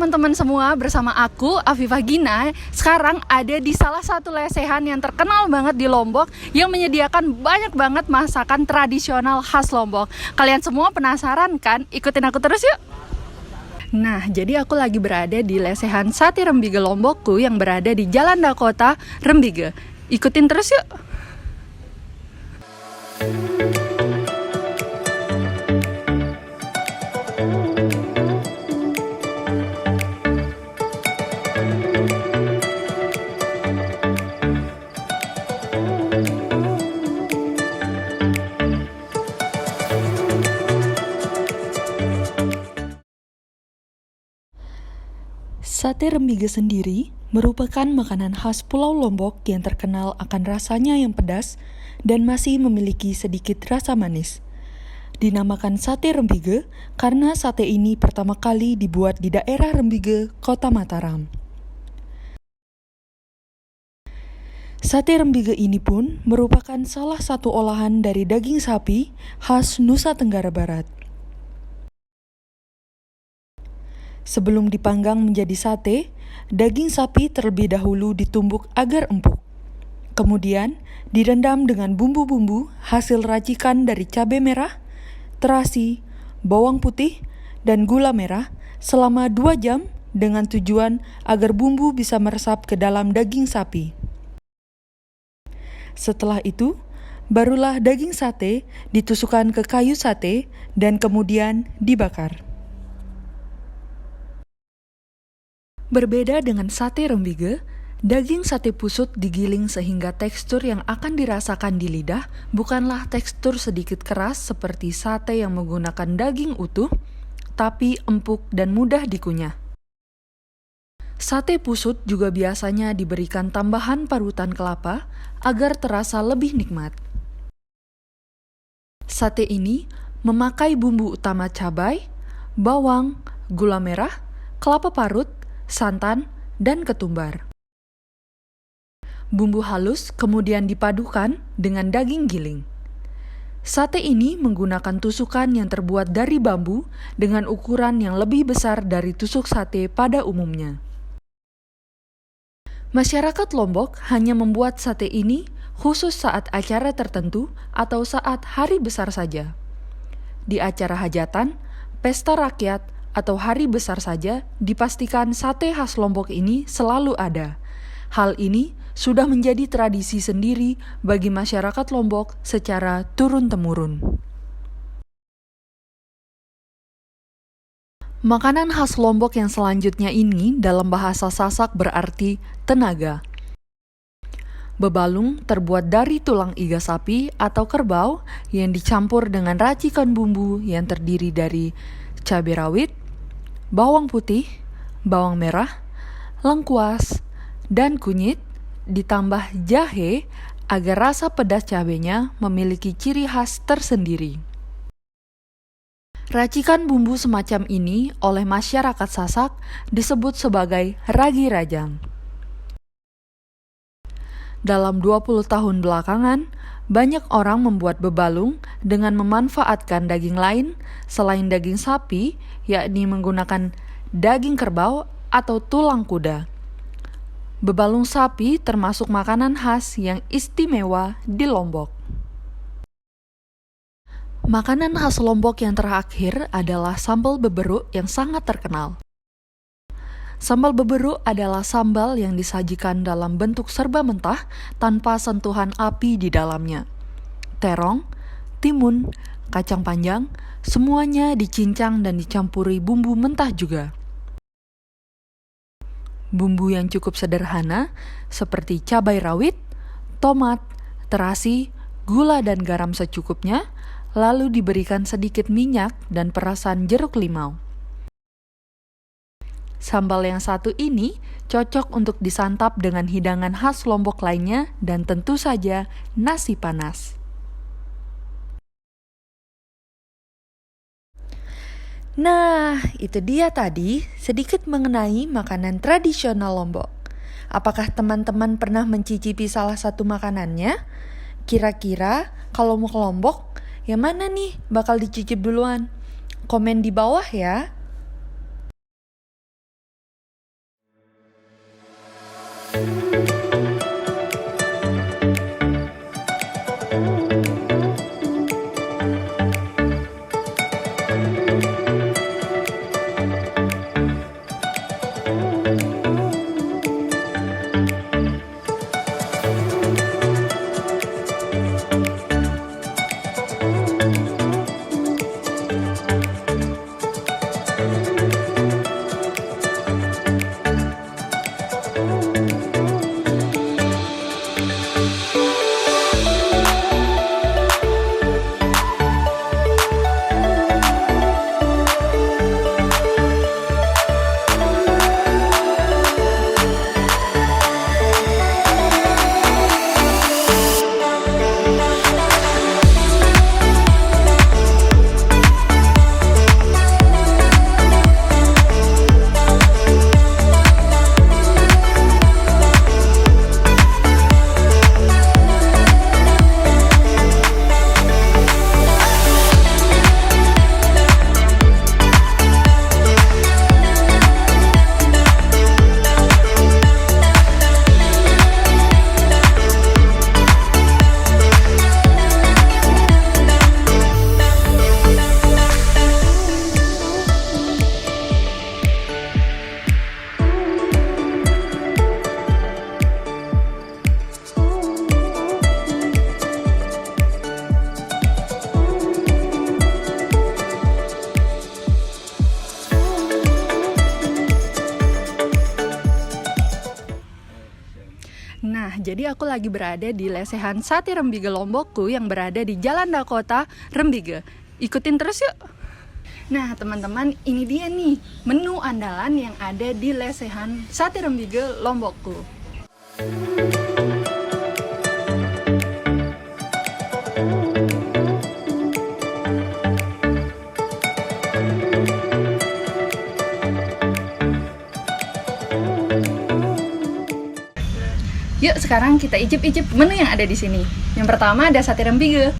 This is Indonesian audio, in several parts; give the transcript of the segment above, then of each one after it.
teman-teman semua, bersama aku Afifah Gina. Sekarang ada di salah satu lesehan yang terkenal banget di Lombok, yang menyediakan banyak banget masakan tradisional khas Lombok. Kalian semua penasaran kan? Ikutin aku terus yuk. Nah, jadi aku lagi berada di lesehan Sate Rembige Lombokku yang berada di Jalan Dakota, Rembige. Ikutin terus yuk. Sate Rembige sendiri merupakan makanan khas Pulau Lombok yang terkenal akan rasanya yang pedas dan masih memiliki sedikit rasa manis. Dinamakan Sate Rembige karena sate ini pertama kali dibuat di daerah Rembige, Kota Mataram. Sate Rembige ini pun merupakan salah satu olahan dari daging sapi khas Nusa Tenggara Barat. Sebelum dipanggang menjadi sate, daging sapi terlebih dahulu ditumbuk agar empuk. Kemudian, direndam dengan bumbu-bumbu hasil racikan dari cabai merah, terasi, bawang putih, dan gula merah selama 2 jam dengan tujuan agar bumbu bisa meresap ke dalam daging sapi. Setelah itu, barulah daging sate ditusukkan ke kayu sate dan kemudian dibakar. Berbeda dengan sate rembige, daging sate pusut digiling sehingga tekstur yang akan dirasakan di lidah bukanlah tekstur sedikit keras seperti sate yang menggunakan daging utuh, tapi empuk dan mudah dikunyah. Sate pusut juga biasanya diberikan tambahan parutan kelapa agar terasa lebih nikmat. Sate ini memakai bumbu utama cabai, bawang, gula merah, kelapa parut, santan, dan ketumbar. Bumbu halus kemudian dipadukan dengan daging giling. Sate ini menggunakan tusukan yang terbuat dari bambu dengan ukuran yang lebih besar dari tusuk sate pada umumnya. Masyarakat Lombok hanya membuat sate ini khusus saat acara tertentu atau saat hari besar saja. Di acara hajatan, pesta rakyat, atau hari besar saja, dipastikan sate khas Lombok ini selalu ada. Hal ini sudah menjadi tradisi sendiri bagi masyarakat Lombok secara turun-temurun. Makanan khas Lombok yang selanjutnya ini dalam bahasa Sasak berarti tenaga. Bebalung terbuat dari tulang iga sapi atau kerbau yang dicampur dengan racikan bumbu yang terdiri dari cabai rawit, bawang putih, bawang merah, lengkuas, dan kunyit, ditambah jahe agar rasa pedas cabenya memiliki ciri khas tersendiri. Racikan bumbu semacam ini oleh masyarakat Sasak disebut sebagai ragi rajang. Dalam 20 tahun belakangan, banyak orang membuat bebalung dengan memanfaatkan daging lain selain daging sapi, yakni menggunakan daging kerbau atau tulang kuda. Bebalung sapi termasuk makanan khas yang istimewa di Lombok. Makanan khas Lombok yang terakhir adalah sambal beberuk yang sangat terkenal. Sambal beberuk adalah sambal yang disajikan dalam bentuk serba mentah tanpa sentuhan api di dalamnya. Terong, timun, kacang panjang, semuanya dicincang dan dicampuri bumbu mentah juga. Bumbu yang cukup sederhana seperti cabai rawit, tomat, terasi, gula dan garam secukupnya, lalu diberikan sedikit minyak dan perasan jeruk limau. Sambal yang satu ini cocok untuk disantap dengan hidangan khas Lombok lainnya dan tentu saja nasi panas. Nah, itu dia tadi sedikit mengenai makanan tradisional Lombok. Apakah teman-teman pernah mencicipi salah satu makanannya? Kira-kira kalau mau ke Lombok, yang mana nih bakal dicicip duluan? Komen di bawah ya. Nah, jadi aku lagi berada di lesehan Sate Rembige Lombokku yang berada di Jalan Dakota, Rembige. Ikutin terus yuk! Nah, teman-teman, ini dia nih menu andalan yang ada di lesehan Sate Rembige Lombokku. Yuk sekarang kita icip-icip menu yang ada di sini. Yang pertama ada sate rembige.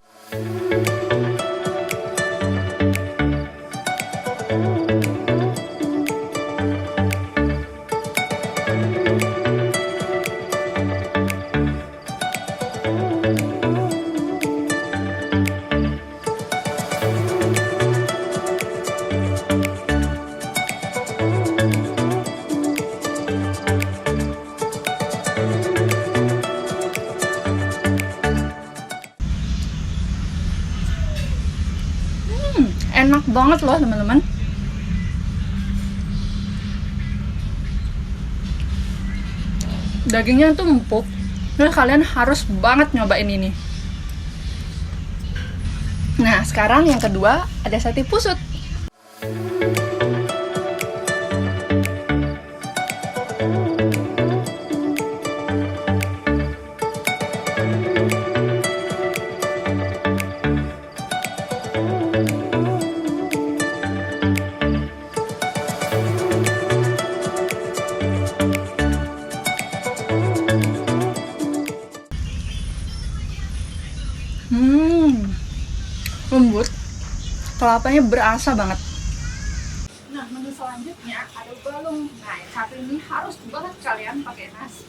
Enak banget loh teman-teman. Dagingnya tuh empuk. Nah, kalian harus banget nyobain ini. Nah, sekarang yang kedua ada sate pusut. Lembut, kelapanya berasa banget. Nah, menu selanjutnya ada balung. Nah, satu ini harus banget kalian pakai nasi.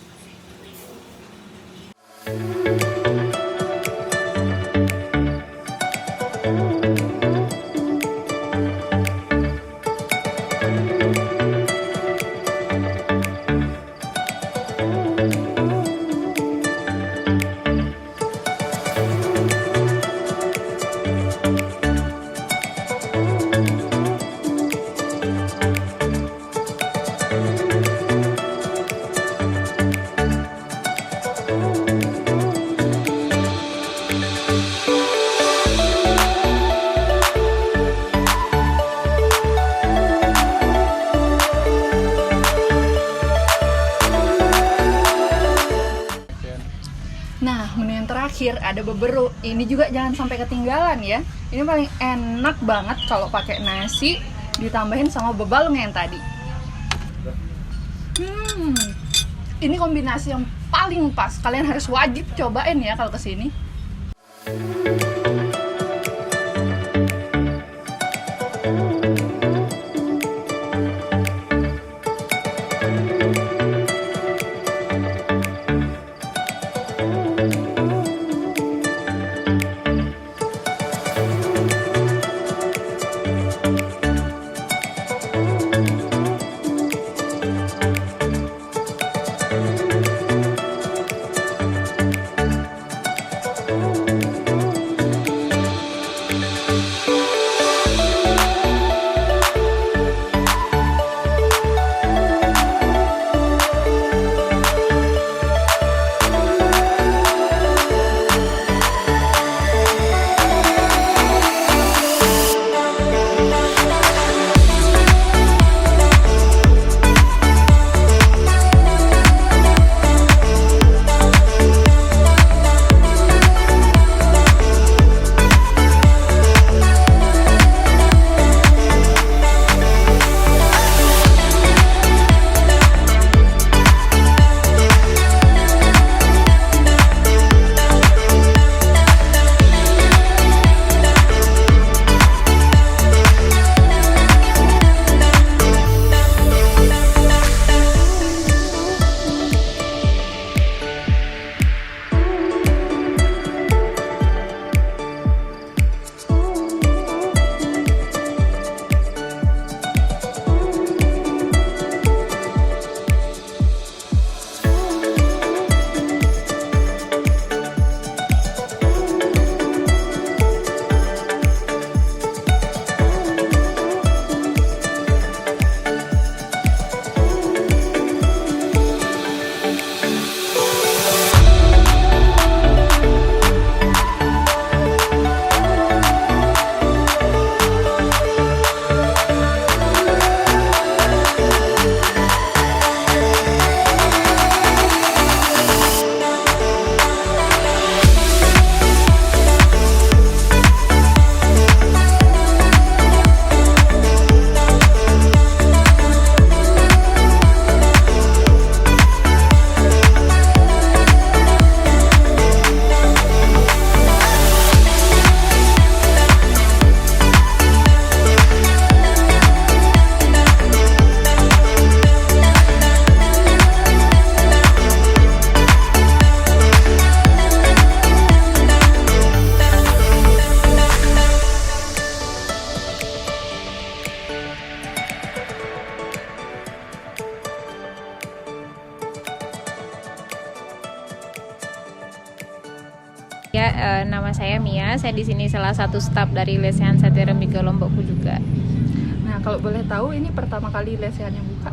Nah, menu yang terakhir ada beberu. Ini juga jangan sampai ketinggalan ya. Ini paling enak banget kalau pakai nasi ditambahin sama bebalung yang tadi. Ini kombinasi yang paling pas. Kalian harus wajib cobain ya kalau kesini. Ya, nama saya Mia. Saya di sini salah satu staf dari lesehan Sate Rembige Lombokku juga. Nah, kalau boleh tahu ini pertama kali lesehannya buka?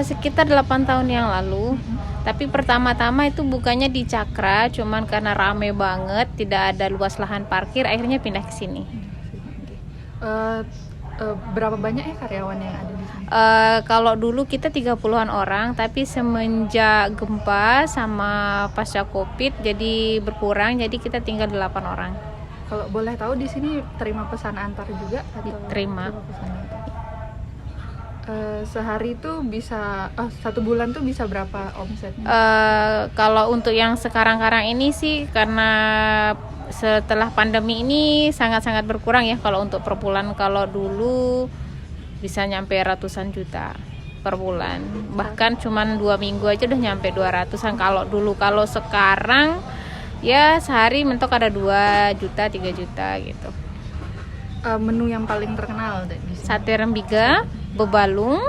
Sekitar 8 tahun yang lalu. Tapi pertama-tama itu bukanya di Cakra, cuman karena rame banget, tidak ada luas lahan parkir, akhirnya pindah ke sini. Berapa banyak ya karyawan yang ada di sini? Kalau dulu kita 30-an orang, tapi semenjak gempa sama pasca Covid jadi berkurang, jadi kita tinggal 8 orang. Kalau boleh tahu di sini terima pesan antar juga atau Terima. pesan antar? Sehari itu bisa, satu bulan tuh bisa berapa omsetnya? Kalau untuk yang sekarang-karang ini sih karena setelah pandemi ini sangat-sangat berkurang ya kalau untuk per bulan. Kalau dulu bisa nyampe ratusan juta per bulan, bahkan cuman 2 minggu aja udah nyampe 200-an kalau dulu. Kalau sekarang ya sehari mentok ada 2 juta 3 juta gitu. Menu yang paling terkenal di sini? Sate Rembige, bebalung,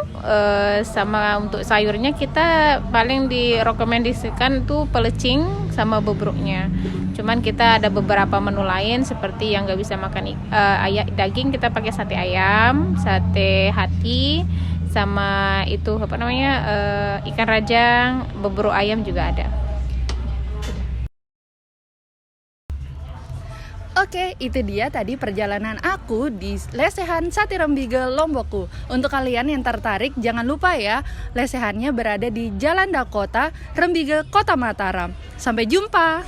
sama untuk sayurnya kita paling direkomendasikan tuh pelecing sama bobroknya. Cuman kita ada beberapa menu lain seperti yang nggak bisa makan daging, kita pakai sate ayam, sate hati, sama itu ikan rajang, beberok ayam juga ada. Oke, itu dia tadi perjalanan aku di lesehan Sate Rembige Lombokku. Untuk kalian yang tertarik, jangan lupa ya, lesehannya berada di Jalan Dakota, Rembige, Kota Mataram. Sampai jumpa!